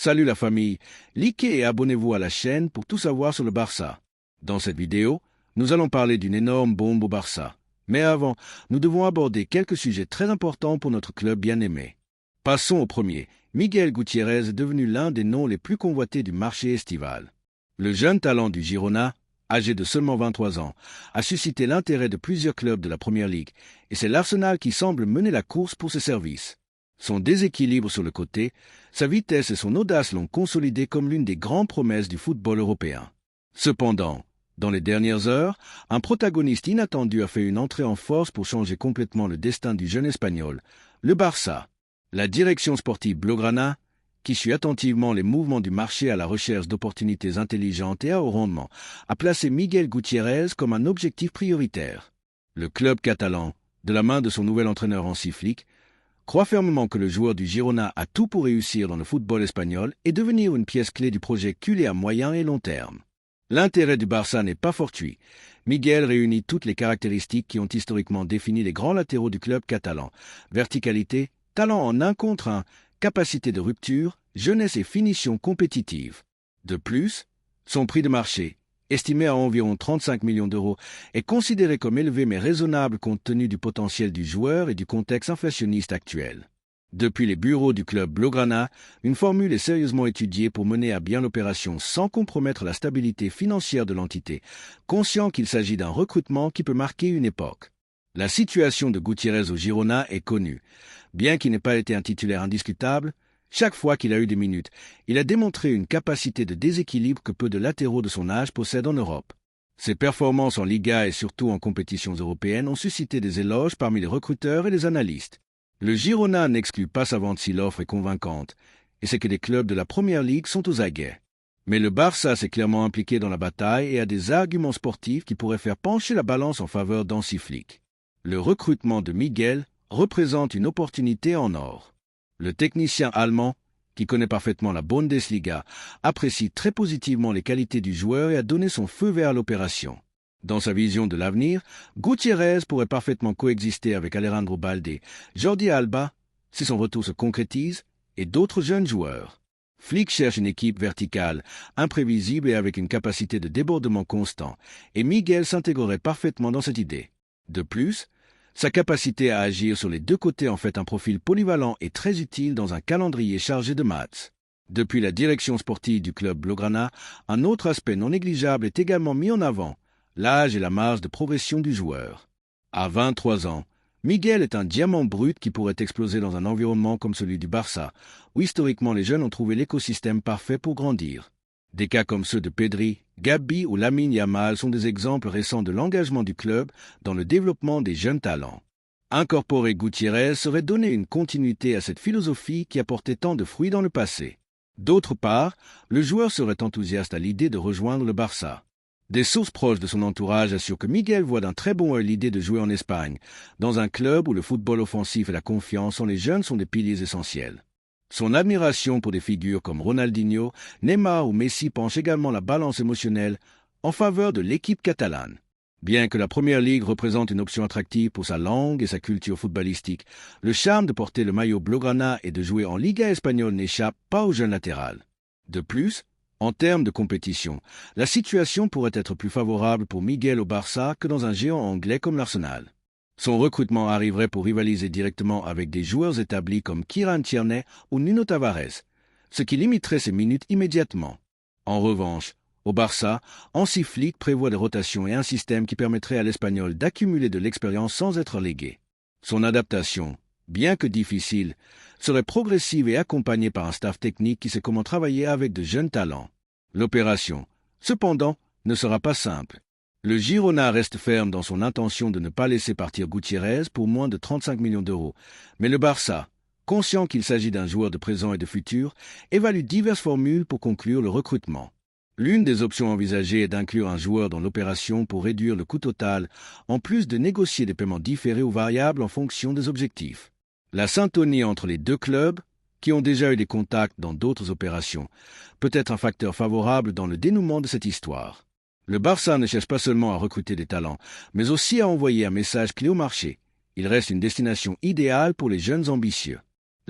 Salut la famille, likez et abonnez-vous à la chaîne pour tout savoir sur le Barça. Dans cette vidéo, nous allons parler d'une énorme bombe au Barça. Mais avant, nous devons aborder quelques sujets très importants pour notre club bien-aimé. Passons au premier. Miguel Gutiérrez est devenu l'un des noms les plus convoités du marché estival. Le jeune talent du Girona, âgé de seulement 23 ans, a suscité l'intérêt de plusieurs clubs de la Première Ligue, et c'est l'Arsenal qui semble mener la course pour ses services. Son déséquilibre sur le côté, sa vitesse et son audace l'ont consolidé comme l'une des grandes promesses du football européen. Cependant, dans les dernières heures, un protagoniste inattendu a fait une entrée en force pour changer complètement le destin du jeune Espagnol, le Barça. La direction sportive Blaugrana, qui suit attentivement les mouvements du marché à la recherche d'opportunités intelligentes et à haut rendement, a placé Miguel Gutiérrez comme un objectif prioritaire. Le club catalan, de la main de son nouvel entraîneur Hansi Flick, croit fermement que le joueur du Girona a tout pour réussir dans le football espagnol et devenir une pièce clé du projet culé à moyen et long terme. L'intérêt du Barça n'est pas fortuit. Miguel réunit toutes les caractéristiques qui ont historiquement défini les grands latéraux du club catalan. Verticalité, talent en 1 contre 1, capacité de rupture, jeunesse et finition compétitive. De plus, son prix de marché, estimé à environ 35 millions d'euros, est considéré comme élevé mais raisonnable compte tenu du potentiel du joueur et du contexte inflationniste actuel. Depuis les bureaux du club Blaugrana, une formule est sérieusement étudiée pour mener à bien l'opération sans compromettre la stabilité financière de l'entité, conscient qu'il s'agit d'un recrutement qui peut marquer une époque. La situation de Gutiérrez au Girona est connue. Bien qu'il n'ait pas été un titulaire indiscutable, chaque fois qu'il a eu des minutes, il a démontré une capacité de déséquilibre que peu de latéraux de son âge possèdent en Europe. Ses performances en Liga et surtout en compétitions européennes ont suscité des éloges parmi les recruteurs et les analystes. Le Girona n'exclut pas sa vente si l'offre est convaincante, et c'est que les clubs de la Première Ligue sont aux aguets. Mais le Barça s'est clairement impliqué dans la bataille et a des arguments sportifs qui pourraient faire pencher la balance en faveur d'Hansi Flick. Le recrutement de Miguel représente une opportunité en or. Le technicien allemand, qui connaît parfaitement la Bundesliga, apprécie très positivement les qualités du joueur et a donné son feu vert à l'opération. Dans sa vision de l'avenir, Gutiérrez pourrait parfaitement coexister avec Alejandro Balde, Jordi Alba, si son retour se concrétise, et d'autres jeunes joueurs. Flick cherche une équipe verticale, imprévisible et avec une capacité de débordement constant, et Miguel s'intégrerait parfaitement dans cette idée. De plus, sa capacité à agir sur les deux côtés en fait un profil polyvalent et très utile dans un calendrier chargé de matchs. Depuis la direction sportive du club Blaugrana, un autre aspect non négligeable est également mis en avant, l'âge et la marge de progression du joueur. À 23 ans, Miguel est un diamant brut qui pourrait exploser dans un environnement comme celui du Barça, où historiquement les jeunes ont trouvé l'écosystème parfait pour grandir. Des cas comme ceux de Pedri, Gabi ou Lamine Yamal sont des exemples récents de l'engagement du club dans le développement des jeunes talents. Incorporer Gutiérrez serait donner une continuité à cette philosophie qui a porté tant de fruits dans le passé. D'autre part, le joueur serait enthousiaste à l'idée de rejoindre le Barça. Des sources proches de son entourage assurent que Miguel voit d'un très bon œil l'idée de jouer en Espagne, dans un club où le football offensif et la confiance en les jeunes sont des piliers essentiels. Son admiration pour des figures comme Ronaldinho, Neymar ou Messi penche également la balance émotionnelle en faveur de l'équipe catalane. Bien que la Première Ligue représente une option attractive pour sa langue et sa culture footballistique, le charme de porter le maillot Blaugrana et de jouer en Liga espagnole n'échappe pas au jeune latéral. De plus, en termes de compétition, la situation pourrait être plus favorable pour Miguel au Barça que dans un géant anglais comme l'Arsenal. Son recrutement arriverait pour rivaliser directement avec des joueurs établis comme Kieran Tierney ou Nuno Tavares, ce qui limiterait ses minutes immédiatement. En revanche, au Barça, Hansi Flick prévoit des rotations et un système qui permettrait à l'Espagnol d'accumuler de l'expérience sans être légué. Son adaptation, bien que difficile, serait progressive et accompagnée par un staff technique qui sait comment travailler avec de jeunes talents. L'opération, cependant, ne sera pas simple. Le Girona reste ferme dans son intention de ne pas laisser partir Gutiérrez pour moins de 35 millions d'euros, mais le Barça, conscient qu'il s'agit d'un joueur de présent et de futur, évalue diverses formules pour conclure le recrutement. L'une des options envisagées est d'inclure un joueur dans l'opération pour réduire le coût total, en plus de négocier des paiements différés ou variables en fonction des objectifs. La syntonie entre les deux clubs, qui ont déjà eu des contacts dans d'autres opérations, peut être un facteur favorable dans le dénouement de cette histoire. Le Barça ne cherche pas seulement à recruter des talents, mais aussi à envoyer un message clé au marché. Il reste une destination idéale pour les jeunes ambitieux.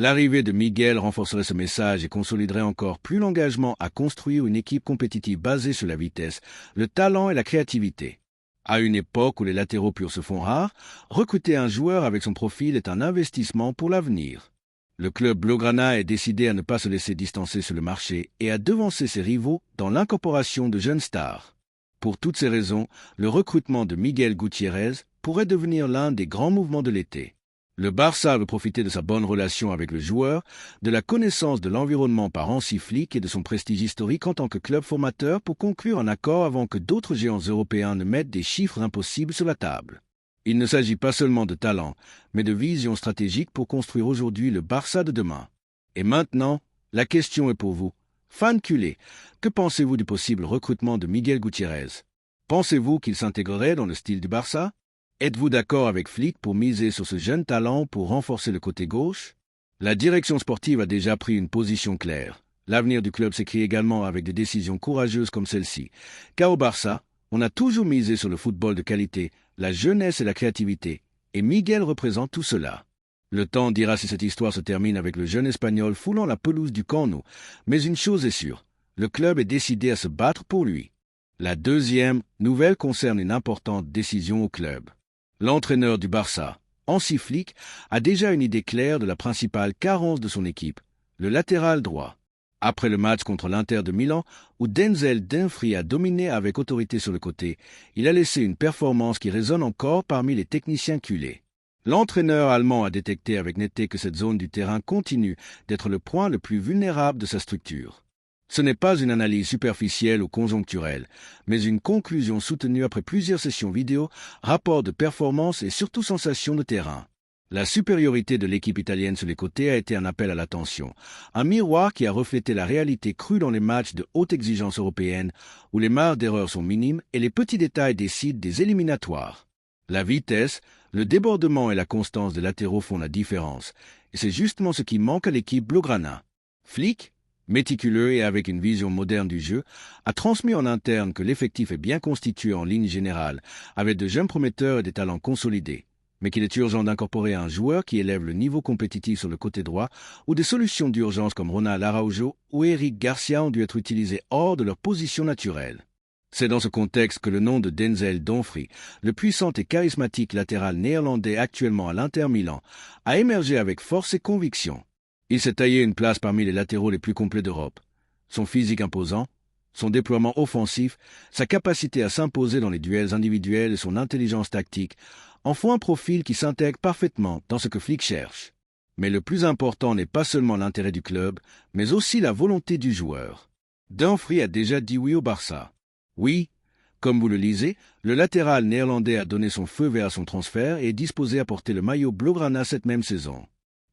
L'arrivée de Miguel renforcerait ce message et consoliderait encore plus l'engagement à construire une équipe compétitive basée sur la vitesse, le talent et la créativité. À une époque où les latéraux purs se font rares, recruter un joueur avec son profil est un investissement pour l'avenir. Le club blaugrana est décidé à ne pas se laisser distancer sur le marché et à devancer ses rivaux dans l'incorporation de jeunes stars. Pour toutes ces raisons, le recrutement de Miguel Gutiérrez pourrait devenir l'un des grands mouvements de l'été. Le Barça veut profiter de sa bonne relation avec le joueur, de la connaissance de l'environnement par Hansi Flick et de son prestige historique en tant que club formateur pour conclure un accord avant que d'autres géants européens ne mettent des chiffres impossibles sur la table. Il ne s'agit pas seulement de talent, mais de vision stratégique pour construire aujourd'hui le Barça de demain. Et maintenant, la question est pour vous. Fan culé, que pensez-vous du possible recrutement de Miguel Gutiérrez? Pensez-vous qu'il s'intégrerait dans le style du Barça? Êtes-vous d'accord avec Flick pour miser sur ce jeune talent pour renforcer le côté gauche? La direction sportive a déjà pris une position claire. L'avenir du club s'écrit également avec des décisions courageuses comme celle-ci. Car au Barça, on a toujours misé sur le football de qualité, la jeunesse et la créativité. Et Miguel représente tout cela. Le temps dira si cette histoire se termine avec le jeune Espagnol foulant la pelouse du Camp Nou. Mais une chose est sûre, le club est décidé à se battre pour lui. La deuxième nouvelle concerne une importante décision au club. L'entraîneur du Barça, Hansi Flick, a déjà une idée claire de la principale carence de son équipe, le latéral droit. Après le match contre l'Inter de Milan, où Denzel Dumfries a dominé avec autorité sur le côté, il a laissé une performance qui résonne encore parmi les techniciens culés. L'entraîneur allemand a détecté avec netteté que cette zone du terrain continue d'être le point le plus vulnérable de sa structure. Ce n'est pas une analyse superficielle ou conjoncturelle, mais une conclusion soutenue après plusieurs sessions vidéo, rapports de performance et surtout sensations de terrain. La supériorité de l'équipe italienne sur les côtés a été un appel à l'attention, un miroir qui a reflété la réalité crue dans les matchs de haute exigence européenne, où les marges d'erreur sont minimes et les petits détails décident des éliminatoires. La vitesse, le débordement et la constance des latéraux font la différence, et c'est justement ce qui manque à l'équipe blaugrana. Flick, méticuleux et avec une vision moderne du jeu, a transmis en interne que l'effectif est bien constitué en ligne générale, avec de jeunes prometteurs et des talents consolidés, mais qu'il est urgent d'incorporer un joueur qui élève le niveau compétitif sur le côté droit, ou des solutions d'urgence comme Ronald Araujo ou Eric Garcia ont dû être utilisées hors de leur position naturelle. C'est dans ce contexte que le nom de Denzel Dumfries, le puissant et charismatique latéral néerlandais actuellement à l'Inter Milan, a émergé avec force et conviction. Il s'est taillé une place parmi les latéraux les plus complets d'Europe. Son physique imposant, son déploiement offensif, sa capacité à s'imposer dans les duels individuels et son intelligence tactique en font un profil qui s'intègre parfaitement dans ce que Flick cherche. Mais le plus important n'est pas seulement l'intérêt du club, mais aussi la volonté du joueur. Dumfries a déjà dit oui au Barça. Oui, comme vous le lisez, le latéral néerlandais a donné son feu vert à son transfert et est disposé à porter le maillot blaugrana cette même saison.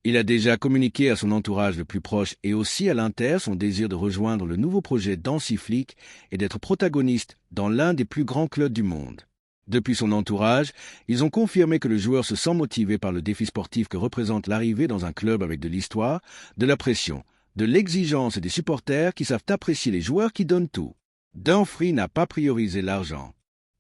Il a déjà communiqué à son entourage le plus proche et aussi à l'Inter son désir de rejoindre le nouveau projet d'Hansi Flick et d'être protagoniste dans l'un des plus grands clubs du monde. Depuis son entourage, ils ont confirmé que le joueur se sent motivé par le défi sportif que représente l'arrivée dans un club avec de l'histoire, de la pression, de l'exigence et des supporters qui savent apprécier les joueurs qui donnent tout. Dumfries n'a pas priorisé l'argent.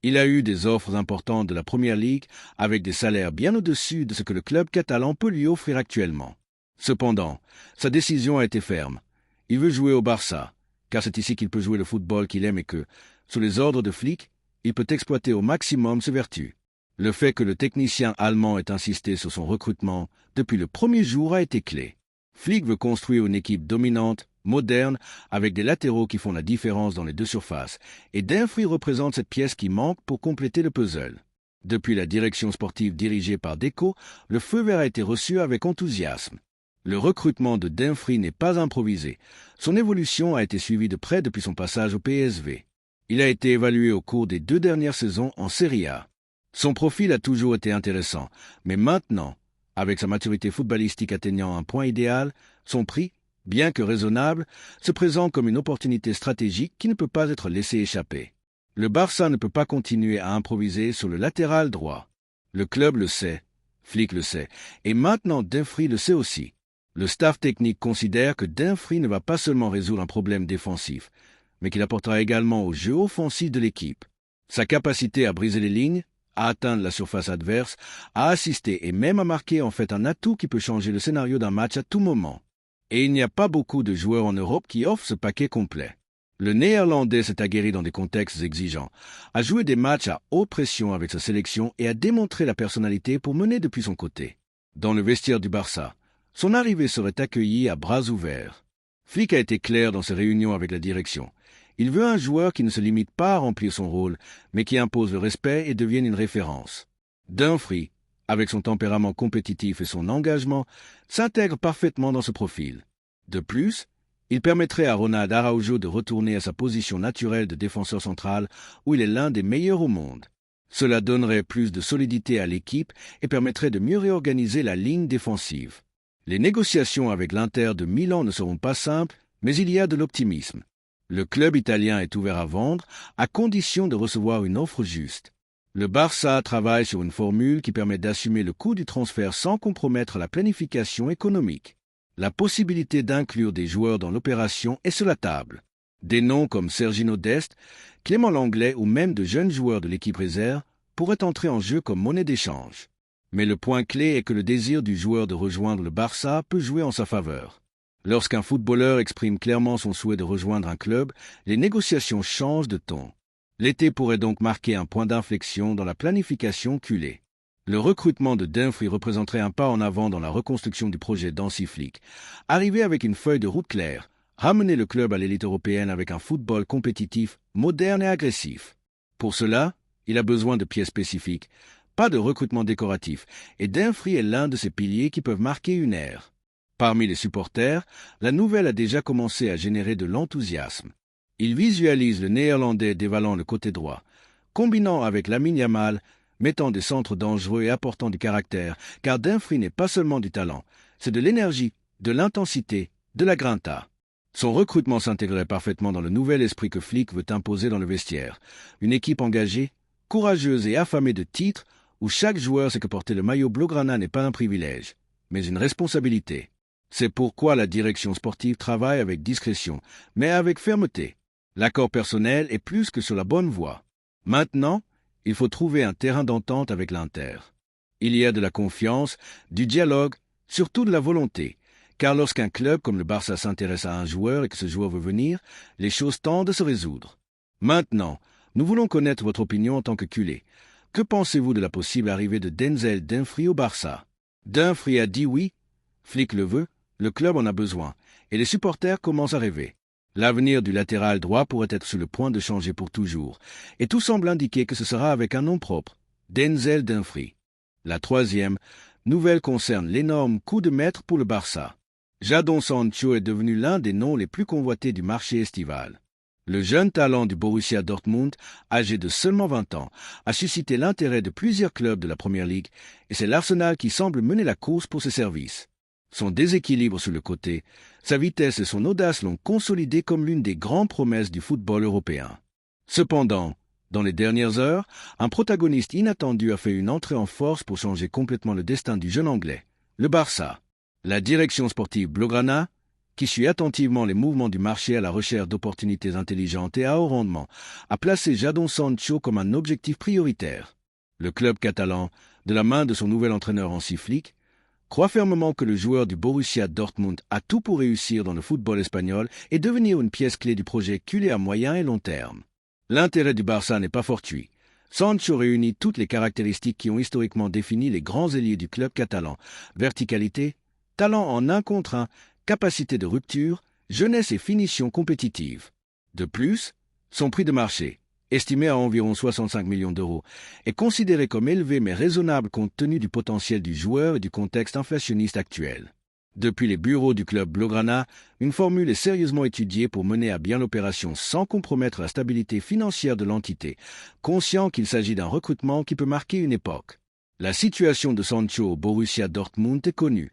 Il a eu des offres importantes de la Première Ligue avec des salaires bien au-dessus de ce que le club catalan peut lui offrir actuellement. Cependant, sa décision a été ferme. Il veut jouer au Barça, car c'est ici qu'il peut jouer le football qu'il aime et que, sous les ordres de Flick, il peut exploiter au maximum ses vertus. Le fait que le technicien allemand ait insisté sur son recrutement depuis le premier jour a été clé. Flick veut construire une équipe dominante, moderne, avec des latéraux qui font la différence dans les deux surfaces, et Dumfries représente cette pièce qui manque pour compléter le puzzle. Depuis la direction sportive dirigée par Deco, le feu vert a été reçu avec enthousiasme. Le recrutement de Dumfries n'est pas improvisé. Son évolution a été suivie de près depuis son passage au PSV. Il a été évalué au cours des 2 dernières saisons en Serie A. Son profil a toujours été intéressant, mais maintenant, avec sa maturité footballistique atteignant un point idéal, son prix, bien que raisonnable, se présente comme une opportunité stratégique qui ne peut pas être laissée échapper. Le Barça ne peut pas continuer à improviser sur le latéral droit. Le club le sait, Flick le sait, et maintenant Dumfries le sait aussi. Le staff technique considère que Dumfries ne va pas seulement résoudre un problème défensif, mais qu'il apportera également au jeu offensif de l'équipe. Sa capacité à briser les lignes, à atteindre la surface adverse, à assister et même à marquer en fait un atout qui peut changer le scénario d'un match à tout moment. Et il n'y a pas beaucoup de joueurs en Europe qui offrent ce paquet complet. Le Néerlandais s'est aguerri dans des contextes exigeants, a joué des matchs à haute pression avec sa sélection et a démontré la personnalité pour mener depuis son côté. Dans le vestiaire du Barça, son arrivée serait accueillie à bras ouverts. Flick a été clair dans ses réunions avec la direction. Il veut un joueur qui ne se limite pas à remplir son rôle, mais qui impose le respect et devienne une référence. Dumfries, avec son tempérament compétitif et son engagement, s'intègre parfaitement dans ce profil. De plus, il permettrait à Ronald Araujo de retourner à sa position naturelle de défenseur central où il est l'un des meilleurs au monde. Cela donnerait plus de solidité à l'équipe et permettrait de mieux réorganiser la ligne défensive. Les négociations avec l'Inter de Milan ne seront pas simples, mais il y a de l'optimisme. Le club italien est ouvert à vendre, à condition de recevoir une offre juste. Le Barça travaille sur une formule qui permet d'assumer le coût du transfert sans compromettre la planification économique. La possibilité d'inclure des joueurs dans l'opération est sur la table. Des noms comme Sergiño Dest, Clément Lenglet ou même de jeunes joueurs de l'équipe réserve pourraient entrer en jeu comme monnaie d'échange. Mais le point clé est que le désir du joueur de rejoindre le Barça peut jouer en sa faveur. Lorsqu'un footballeur exprime clairement son souhait de rejoindre un club, les négociations changent de ton. L'été pourrait donc marquer un point d'inflexion dans la planification culée. Le recrutement de Dumfries représenterait un pas en avant dans la reconstruction du projet d'Hansi Flick. Arriver avec une feuille de route claire, ramener le club à l'élite européenne avec un football compétitif, moderne et agressif. Pour cela, il a besoin de pièces spécifiques, pas de recrutement décoratif, et Dumfries est l'un de ces piliers qui peuvent marquer une ère. Parmi les supporters, la nouvelle a déjà commencé à générer de l'enthousiasme. Ils visualisent le Néerlandais dévalant le côté droit, combinant avec Lamine Yamal, mettant des centres dangereux et apportant du caractère, car Dumfries n'est pas seulement du talent, c'est de l'énergie, de l'intensité, de la grinta. Son recrutement s'intégrerait parfaitement dans le nouvel esprit que Flick veut imposer dans le vestiaire. Une équipe engagée, courageuse et affamée de titres, où chaque joueur sait que porter le maillot blaugrana n'est pas un privilège, mais une responsabilité. C'est pourquoi la direction sportive travaille avec discrétion, mais avec fermeté. L'accord personnel est plus que sur la bonne voie. Maintenant, il faut trouver un terrain d'entente avec l'Inter. Il y a de la confiance, du dialogue, surtout de la volonté, car lorsqu'un club comme le Barça s'intéresse à un joueur et que ce joueur veut venir, les choses tendent à se résoudre. Maintenant, nous voulons connaître votre opinion en tant que culé. Que pensez-vous de la possible arrivée de Denzel Dumfries au Barça? Dumfries a dit oui, Flick le veut, le club en a besoin, et les supporters commencent à rêver. L'avenir du latéral droit pourrait être sur le point de changer pour toujours, et tout semble indiquer que ce sera avec un nom propre, Denzel Dumfries. La troisième nouvelle concerne l'énorme coup de maître pour le Barça. Jadon Sancho est devenu l'un des noms les plus convoités du marché estival. Le jeune talent du Borussia Dortmund, âgé de seulement 20 ans, a suscité l'intérêt de plusieurs clubs de la Première Ligue, et c'est l'Arsenal qui semble mener la course pour ses services. Son déséquilibre sur le côté, sa vitesse et son audace l'ont consolidé comme l'une des grandes promesses du football européen. Cependant, dans les dernières heures, un protagoniste inattendu a fait une entrée en force pour changer complètement le destin du jeune Anglais, le Barça. La direction sportive blaugrana, qui suit attentivement les mouvements du marché à la recherche d'opportunités intelligentes et à haut rendement, a placé Jadon Sancho comme un objectif prioritaire. Le club catalan, de la main de son nouvel entraîneur Hansi Flick, croit fermement que le joueur du Borussia Dortmund a tout pour réussir dans le football espagnol et devenir une pièce clé du projet culé à moyen et long terme. L'intérêt du Barça n'est pas fortuit. Sancho réunit toutes les caractéristiques qui ont historiquement défini les grands ailiers du club catalan: verticalité, talent en 1 contre 1, capacité de rupture, jeunesse et finition compétitive. De plus, son prix de marché, estimé à environ 65 millions d'euros, est considéré comme élevé mais raisonnable compte tenu du potentiel du joueur et du contexte inflationniste actuel. Depuis les bureaux du club blaugrana, une formule est sérieusement étudiée pour mener à bien l'opération sans compromettre la stabilité financière de l'entité, conscient qu'il s'agit d'un recrutement qui peut marquer une époque. La situation de Sancho au Borussia Dortmund est connue.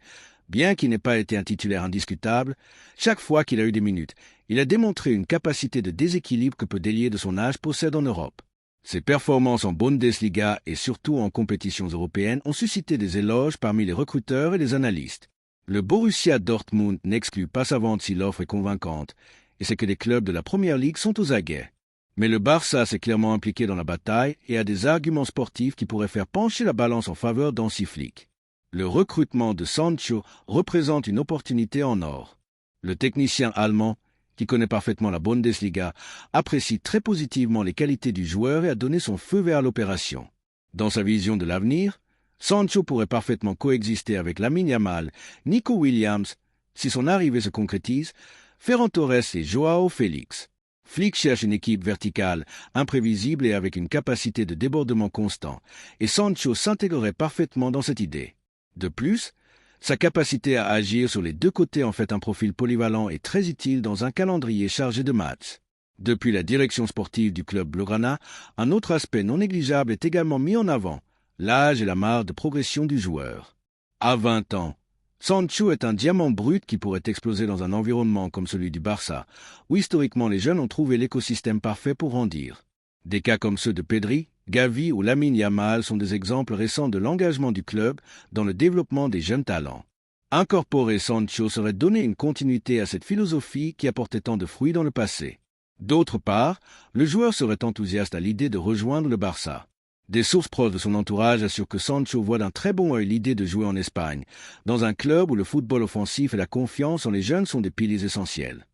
Bien qu'il n'ait pas été un titulaire indiscutable, chaque fois qu'il a eu des minutes, il a démontré une capacité de déséquilibre que peu d'ailiers de son âge possèdent en Europe. Ses performances en Bundesliga et surtout en compétitions européennes ont suscité des éloges parmi les recruteurs et les analystes. Le Borussia Dortmund n'exclut pas sa vente si l'offre est convaincante, et c'est que les clubs de la Première Ligue sont aux aguets. Mais le Barça s'est clairement impliqué dans la bataille et a des arguments sportifs qui pourraient faire pencher la balance en faveur d'Hansi Flick. Le recrutement de Sancho représente une opportunité en or. Le technicien allemand, qui connaît parfaitement la Bundesliga, apprécie très positivement les qualités du joueur et a donné son feu vert à l'opération. Dans sa vision de l'avenir, Sancho pourrait parfaitement coexister avec Lamine Yamal, Nico Williams, si son arrivée se concrétise, Ferran Torres et Joao Félix. Flick cherche une équipe verticale, imprévisible et avec une capacité de débordement constant, et Sancho s'intégrerait parfaitement dans cette idée. De plus, sa capacité à agir sur les deux côtés en fait un profil polyvalent et très utile dans un calendrier chargé de matchs. Depuis la direction sportive du club Blaugrana, un autre aspect non négligeable est également mis en avant, l'âge et la marge de progression du joueur. À 20 ans, Sancho est un diamant brut qui pourrait exploser dans un environnement comme celui du Barça, où historiquement les jeunes ont trouvé l'écosystème parfait pour grandir. Des cas comme ceux de Pedri, Gavi ou Lamine Yamal sont des exemples récents de l'engagement du club dans le développement des jeunes talents. Incorporer Sancho serait donner une continuité à cette philosophie qui a porté tant de fruits dans le passé. D'autre part, le joueur serait enthousiaste à l'idée de rejoindre le Barça. Des sources proches de son entourage assurent que Sancho voit d'un très bon œil l'idée de jouer en Espagne, dans un club où le football offensif et la confiance en les jeunes sont des piliers essentiels.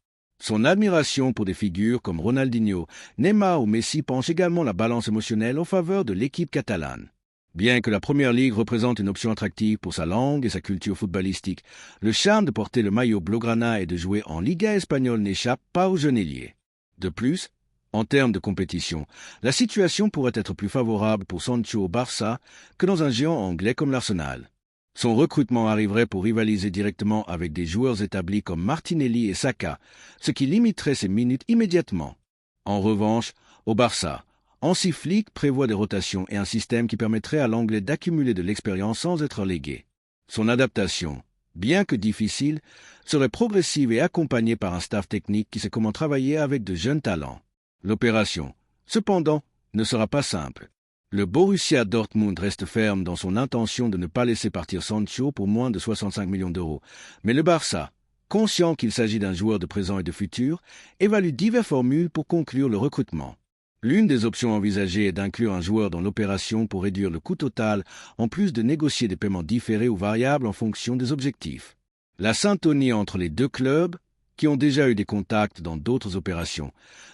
Son admiration pour des figures comme Ronaldinho, Neymar ou Messi penche également la balance émotionnelle en faveur de l'équipe catalane. Bien que la Première Ligue représente une option attractive pour sa langue et sa culture footballistique, le charme de porter le maillot Blaugrana et de jouer en Liga espagnole n'échappe pas aux jeunes ailiers. De plus, en termes de compétition, la situation pourrait être plus favorable pour Sancho au Barça que dans un géant anglais comme l'Arsenal. Son recrutement arriverait pour rivaliser directement avec des joueurs établis comme Martinelli et Saka, ce qui limiterait ses minutes immédiatement. En revanche, au Barça, Hansi Flick prévoit des rotations et un système qui permettrait à l'Anglais d'accumuler de l'expérience sans être relégué. Son adaptation, bien que difficile, serait progressive et accompagnée par un staff technique qui sait comment travailler avec de jeunes talents. L'opération, cependant, ne sera pas simple. Le Borussia Dortmund reste ferme dans son intention de ne pas laisser partir Sancho pour moins de 65 millions d'euros, mais le Barça, conscient qu'il s'agit d'un joueur de présent et de futur, évalue diverses formules pour conclure le recrutement. L'une des options envisagées est d'inclure un joueur dans l'opération pour réduire le coût total, en plus de négocier des paiements différés ou variables en fonction des objectifs. La syntonie entre les deux clubs, qui ont déjà eu des contacts dans d'autres opérations,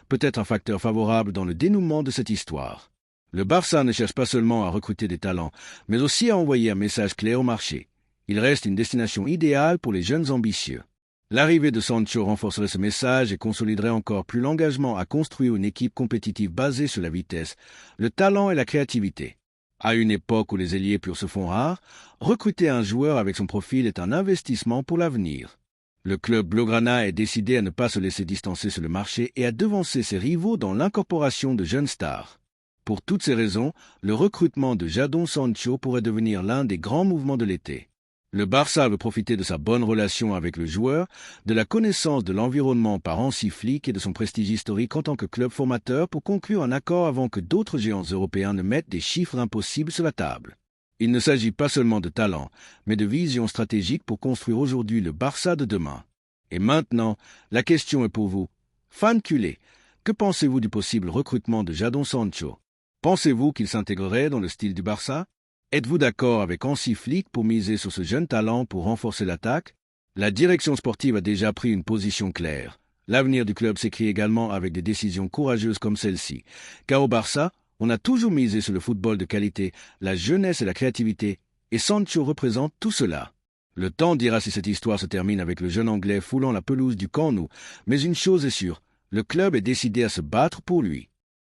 peut être un facteur favorable dans le dénouement de cette histoire. Le Barça ne cherche pas seulement à recruter des talents, mais aussi à envoyer un message clair au marché. Il reste une destination idéale pour les jeunes ambitieux. L'arrivée de Sancho renforcerait ce message et consoliderait encore plus l'engagement à construire une équipe compétitive basée sur la vitesse, le talent et la créativité. À une époque où les ailiers purs se font rares, recruter un joueur avec son profil est un investissement pour l'avenir. Le club Blaugrana est décidé à ne pas se laisser distancer sur le marché et à devancer ses rivaux dans l'incorporation de jeunes stars. Pour toutes ces raisons, le recrutement de Jadon Sancho pourrait devenir l'un des grands mouvements de l'été. Le Barça veut profiter de sa bonne relation avec le joueur, de la connaissance de l'environnement par Hansi Flick et de son prestige historique en tant que club formateur pour conclure un accord avant que d'autres géants européens ne mettent des chiffres impossibles sur la table. Il ne s'agit pas seulement de talent, mais de vision stratégique pour construire aujourd'hui le Barça de demain. Et maintenant, la question est pour vous. Fan culé, que pensez-vous du possible recrutement de Jadon Sancho? Pensez-vous qu'il s'intégrerait dans le style du Barça? Êtes-vous d'accord avec Hansi Flick pour miser sur ce jeune talent pour renforcer l'attaque? La direction sportive a déjà pris une position claire. L'avenir du club s'écrit également avec des décisions courageuses comme celle-ci. Car au Barça, on a toujours misé sur le football de qualité, la jeunesse et la créativité, et Sancho représente tout cela. Le temps dira si cette histoire se termine avec le jeune Anglais foulant la pelouse du Camp Nou, mais une chose est sûre, le club est décidé à se battre pour lui.